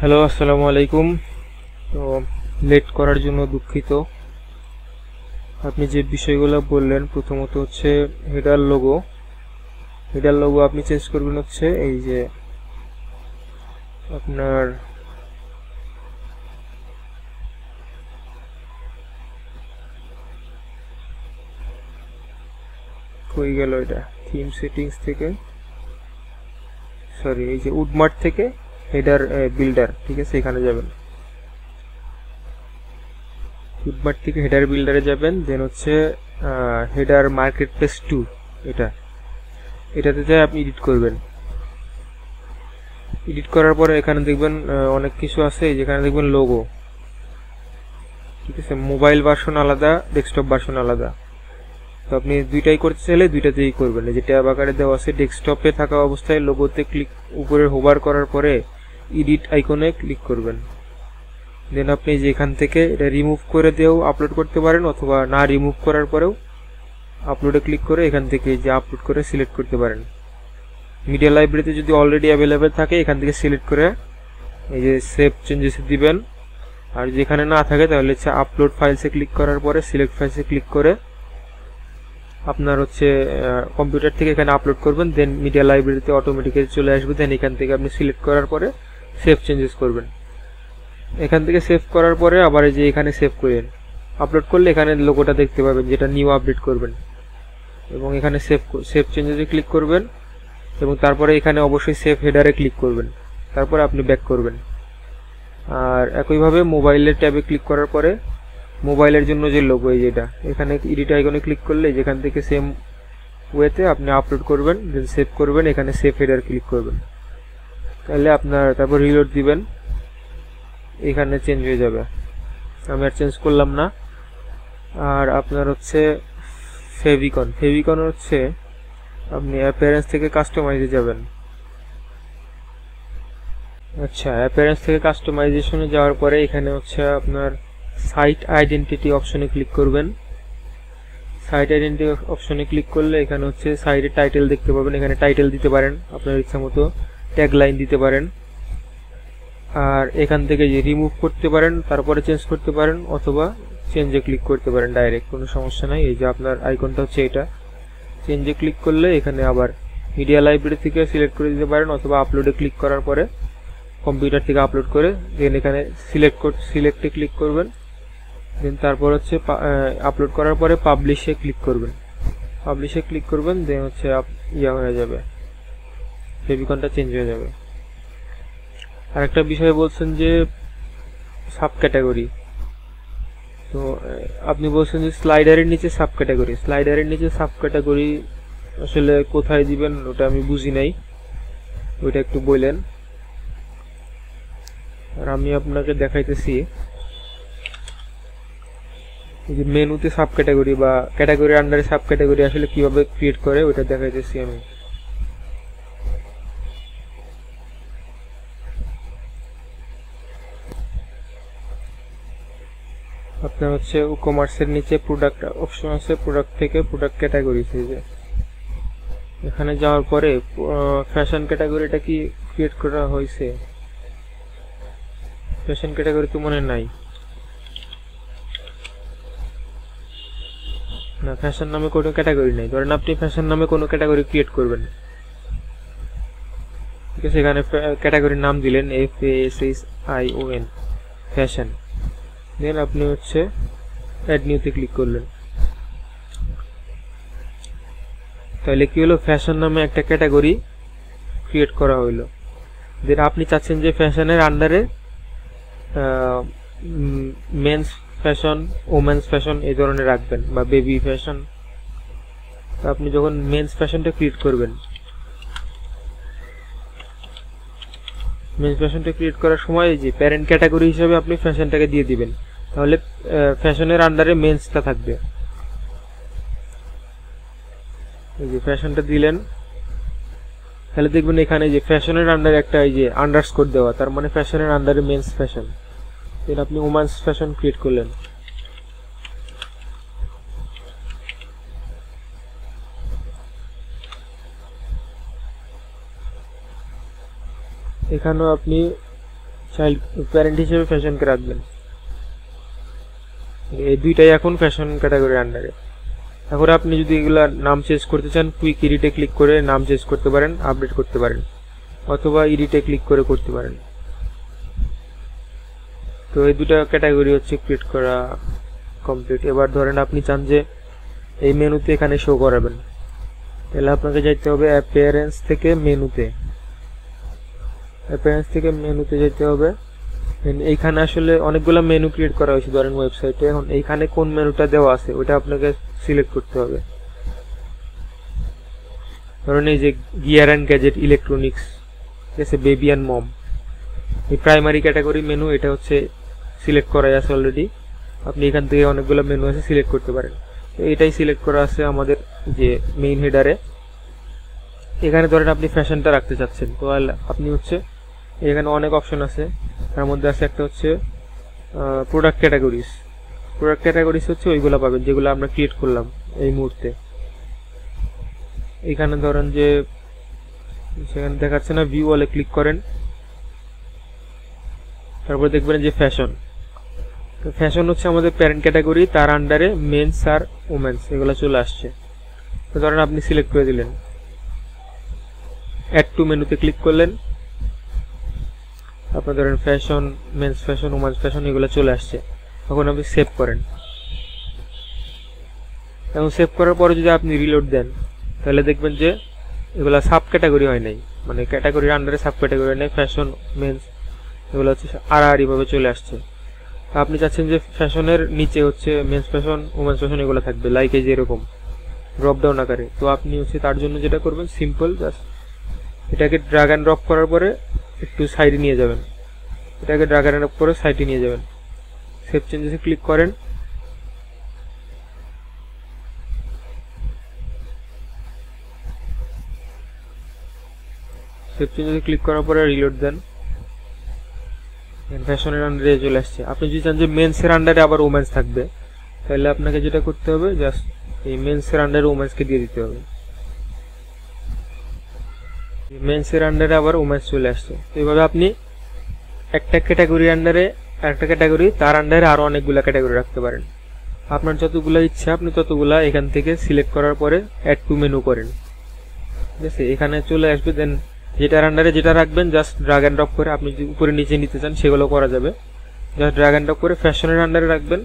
Hello, আসসালামু আলাইকুম। তো লেট করার জন্য দুঃখিত। আপনি যে বিষয়গুলো বললেন, প্রথমত হচ্ছে হেডার লোগো আপনি চেঞ্জ করবেন হচ্ছে এই যে আপনার কই গেল এটা, থিম সেটিংস থেকে, সরি, এই যে উডমার্ট থেকে হেডার বিল্ডার, ঠিক আছে, এখানে যাবেন। উডমার্ট থেকে হেডার বিল্ডারে যাবেন, দেন হচ্ছে হেডার মার্কেট প্লেস 2, এটাতে আপনি এডিট করবেন। এডিট করার পরে এখানে দেখবেন অনেক কিছু আছে, যেখানে দেখবেন লোগো, ঠিক আছে, মোবাইল ভার্সন আলাদা, ডেস্কটপ ভার্সন আলাদা। তো আপনি দুইটাই করতে চাইলে দুইটাতেই করবেন। যে ট্যাব আকারে দেওয়া আছে, ডেস্কটপে থাকা অবস্থায় লোগোতে ক্লিক, উপরে হোভার করার পরে এডিট আইকনে ক্লিক করবেন। দেন আপনি যে এখান থেকে এটা রিমুভ করে দিয়েও আপলোড করতে পারেন, অথবা না রিমুভ করার পরেও আপলোডে ক্লিক করে এখান থেকে যে আপলোড করে সিলেক্ট করতে পারেন। মিডিয়া লাইব্রেরিতে যদি অলরেডি অ্যাভেলেবেল থাকে, এখান থেকে সিলেক্ট করে এই যে সেভ চেঞ্জেস দিবেন। আর যেখানে না থাকে তাহলে হচ্ছে আপলোড ফাইলসে ক্লিক করার পরে সিলেক্ট ফাইলসে ক্লিক করে আপনার হচ্ছে কম্পিউটার থেকে এখানে আপলোড করবেন। দেন মিডিয়া লাইব্রেরিতে অটোমেটিক্যালি চলে আসবে। দেন এখান থেকে আপনি সিলেক্ট করার পরে সেভ চেঞ্জেস করবেন। এখান থেকে সেভ করার পরে আবার এই যে এখানে সেভ করেন, আপলোড করলে এখানে লোগোটা দেখতে পাবেন যেটা নিউ আপডেট করবেন, এবং এখানে সেভ চেঞ্জেসে ক্লিক করবেন, এবং তারপরে এখানে অবশ্যই সেভ হেডারে ক্লিক করবেন। তারপরে আপনি ব্যাক করবেন। আর একইভাবে মোবাইলের ট্যাবে ক্লিক করার পরে মোবাইলের জন্য যে লোগো, এই যেটা এখানে এডিট আইকনে ক্লিক করলে যেখান থেকে সেম ওয়েতে আপনি আপলোড করবেন, দেন সেভ করবেন, এখানে সেভ হেডার ক্লিক করবেন। তাহলে আপনার তারপর রিলোড দিবেন, এখানে চেঞ্জ হয়ে যাবে। আমি আর চেঞ্জ করলাম না। আর আপনার হচ্ছে ফেভিকন হচ্ছে আপনি অ্যাপিয়ারেন্স থেকে কাস্টমাইজে যাবেন। আচ্ছা, অ্যাপিয়ারেন্স থেকে কাস্টমাইজেশনে যাওয়ার পরে এখানে হচ্ছে আপনার সাইট আইডেন্টিটি অপশনে ক্লিক করবেন। সাইট আইডেন্টিটি অপশনে ক্লিক করলে এখানে হচ্ছে সাইটের টাইটেল দেখতে পাবেন। এখানে টাইটেল দিতে পারেন আপনার ইচ্ছা মতো, ট্যাগ লাইন দিতে পারেন। আর এখান থেকে যে রিমুভ করতে পারেন, তারপরে চেঞ্জ করতে পারেন, অথবা চেঞ্জে ক্লিক করতে পারেন ডাইরেক্ট, কোনো সমস্যা নাই। এই যে আপনার আইকনটা হচ্ছে এটা, চেঞ্জে ক্লিক করলে এখানে আবার মিডিয়া লাইব্রেরি থেকে সিলেক্ট করে দিতে পারেন, অথবা আপলোডে ক্লিক করার পরে কম্পিউটার থেকে আপলোড করে দেন এখানে সিলেক্টে ক্লিক করবেন। দেন তারপর হচ্ছে আপলোড করার পরে পাবলিশে ক্লিক করবেন। দেন হচ্ছে ইয়া হয়ে যাবে, ফেভিকনটা চেঞ্জ হয়ে যাবে। আর একটা বিষয় বলছেন যে সাব ক্যাটাগরি, তো আপনি বলছেন যে স্লাইডারের নিচে সাব ক্যাটাগরি আসলে কোথায় দিবেন ওটা আমি বুঝি নাই, ওইটা একটু বললেন। আর আমি আপনাকে দেখাইতেছি এই যে মেনুতে সাব ক্যাটাগরি বা ক্যাটাগরির আন্ডারে সাব ক্যাটাগরি আসলে কিভাবে ক্রিয়েট করে ওইটা দেখাইতেছি আমি। আপনার হচ্ছে কমার্সের নিচে প্রোডাক্ট অপশন আছে, প্রোডাক্ট থেকে প্রোডাক্ট ক্যাটাগরি, এখানে যাওয়ার পরে ফ্যাশন ক্যাটাগরিটা কি ক্রিয়েট করা হয়েছে? ফ্যাশন ক্যাটাগরি তো মনে নাই না, ফ্যাশন নামে কোনো ক্যাটাগরি নেই। ধরেন আপনি ফ্যাশন নামে কোনো ক্যাটাগরি ক্রিয়েট করবেন, ঠিক আছে, এখানে ক্যাটাগরির নাম দিলেন FASSION, ফ্যাশন। দেন আপনি হচ্ছে অ্যাড নিউতে ক্লিক করলেন। তাহলে কি হলো, ফ্যাশন নামে একটা ক্যাটাগরি ক্রিয়েট করা হইলো। দেন আপনি চাচ্ছেন যে ফ্যাশনের আন্ডারে মেন্স ফ্যাশন, ওমেন্স ফ্যাশন এই ধরনের রাখবেন, বা বেবি ফ্যাশন। তো আপনি যখন মেন্স ফ্যাশনটা ক্রিয়েট করবেন, মেন্স ফ্যাশনটা ক্রিয়েট করার সময় যে প্যারেন্ট ক্যাটাগরি হিসেবে আপনি ফ্যাশনটাকে দিয়ে দিবেন, তাহলে ফ্যাশনের আন্ডারে মেন্সটা থাকবে। এই যে ফ্যাশনটা দিলেন, তাহলে দেখবেন এখানে যে ফ্যাশনের আন্ডারে একটা এই যে আন্ডারস্কোর দেওয়া, তার মানে ফ্যাশনের আন্ডারে মেন্স ফ্যাশন। দেন আপনি ওমেন্স ফ্যাশন ক্রিয়েট করলেন। এখানেও আপনি চাইল্ড প্যারেন্ট হিসেবে ফ্যাশনকে রাখবেন। এই দুইটাই এখন ফ্যাশন ক্যাটাগরির আন্ডারে। এখন আপনি যদি এগুলা নাম চেঞ্জ করতে চান, কুইক এডিটে ক্লিক করে নাম চেঞ্জ করতে পারেন, আপডেট করতে পারেন, অথবা এডিটে ক্লিক করে করতে পারেন। তো এই দুটা ক্যাটাগরি হচ্ছে ক্রিয়েট করা কমপ্লিট। এবার ধরেন আপনি চান যে এই মেনুতে এখানে শো করাবেন, তাহলে আপনাকে যাইতে হবে অ্যাপিয়ারেন্স থেকে মেনুতে। অ্যাপিয়ারেন্স থেকে মেনুতে যেতে হবে। এইখানে আসলে অনেকগুলো মেনু ক্রিয়েট করা হয়েছে ধরেন ওয়েবসাইটে। এখন এইখানে কোন মেনুটা দেওয়া আছে ওটা আপনাকে সিলেক্ট করতে হবে। ধরেন এই যে গিয়ার অ্যান্ড গ্যাজেট, ইলেকট্রনিক্স, ঠিক আছে, বেবি অ্যান্ড মম, এই প্রাইমারি ক্যাটাগরি মেনু, এটা হচ্ছে সিলেক্ট করা আছে অলরেডি। আপনি এখান থেকে অনেকগুলো মেনু আছে সিলেক্ট করতে পারেন। তো এটাই সিলেক্ট করা আছে আমাদের যে মেইন হেডারে। এখানে ধরেন আপনি ফ্যাশনটা রাখতে চাচ্ছেন, তো আপনি হচ্ছে এখানে অনেক অপশন আছে। তার মধ্যে আছে একটা হচ্ছে প্রোডাক্ট ক্যাটাগরিজ। প্রোডাক্ট ক্যাটাগরিজ হচ্ছে ওইগুলো পাবেন যেগুলো আমরা ক্রিয়েট করলাম এই মুহূর্তে। এখানে ধরেন যে সেখানে দেখাচ্ছে না, ভিউ অলে ক্লিক করেন, তারপর দেখবেন যে ফ্যাশন। ফ্যাশন হচ্ছে আমাদের প্যারেন্ট ক্যাটাগরি, তার আন্ডারে মেন্স আর ওমেন্স এগুলো চলে আসছে। তো ধরেন আপনি সিলেক্ট করে দিলেন, অ্যাড টু মেনুতে ক্লিক করলেন, আপনার ধরেন fashion, men's fashion, women's fashion এগুলো চলে আসছে। তখন আপনি সেভ করেন। এবং সেভ করার পরে যদি আপনি রিলোড দেন, তাহলে দেখবেন যে এগুলো সাব ক্যাটাগরি হয় নাই, মানে ক্যাটাগরির আন্ডারে সাব ক্যাটাগরি হয় নাই, ফ্যাশন, মেন্স এগুলো হচ্ছে আড়াআড়িভাবে চলে আসছে। আপনি চাচ্ছেন যে ফ্যাশনের নিচে হচ্ছে মেন্স ফ্যাশন, ওমেন্স ফ্যাশন এগুলো থাকবে, লাইক এই যে এরকম ড্রপ ডাউন আকারে। তো আপনি হচ্ছে তার জন্য যেটা করবেন, সিম্পল জাস্ট এটাকে ড্রাগ অ্যান্ড ড্রপ করার পরে একটু সাইডে নিয়ে যাবেন, এটাকে ড্রাগ অ্যান্ড ড্রপ করে সাইডে নিয়ে যাবেন, সেভ চেঞ্জেসে ক্লিক করেন। সেভ চেঞ্জেসে ক্লিক করার পরে রিলোড দেন, ফ্যাশনের আন্ডারে চলে আসছে। আপনি যদি চান যে মেন্সের আন্ডারে আবার ওমেন্স থাকবে, তাহলে আপনাকে যেটা করতে হবে, জাস্ট এই মেন্সের আন্ডারে ওমেন্সকে দিয়ে দিতে হবে। মেন্সের আন্ডারে আবার ওমেন্স চলে আসছে। এইভাবে আপনি একটা ক্যাটাগরি আন্ডারে একটা ক্যাটাগরি, তার আন্ডারে আরো অনেকগুলা ক্যাটাগরি রাখতে পারেন। আপনার যতগুলা ইচ্ছা আপনি ততগুলা এখান থেকে সিলেক্ট করার পরে অ্যাড টু মেনু করেন, ঠিক আছে, এখানে চলে আসবে। দেন যেটার আন্ডারে যেটা রাখবেন জাস্ট ড্রাগ অ্যান্ড ড্রপ করে, আপনি যদি উপরে নিচে নিতে চান সেগুলো করা যাবে। জাস্ট ড্রাগ অ্যান্ড ড্রপ করে ফ্যাশনের আন্ডারে রাখবেন,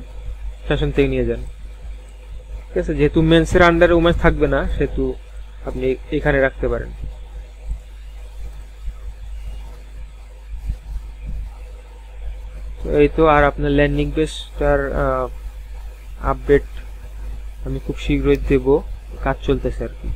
ফ্যাশন থেকে নিয়ে যান, ঠিক আছে। যেহেতু মেন্সের আন্ডারে ওমেন্স থাকবে না, সেহেতু আপনি এখানে রাখতে পারেন। এই তো। আর আপনার ল্যান্ডিং পেজটার আপডেট আমি খুব শীঘ্রই দেব, কাজ চলতেছে আর কি।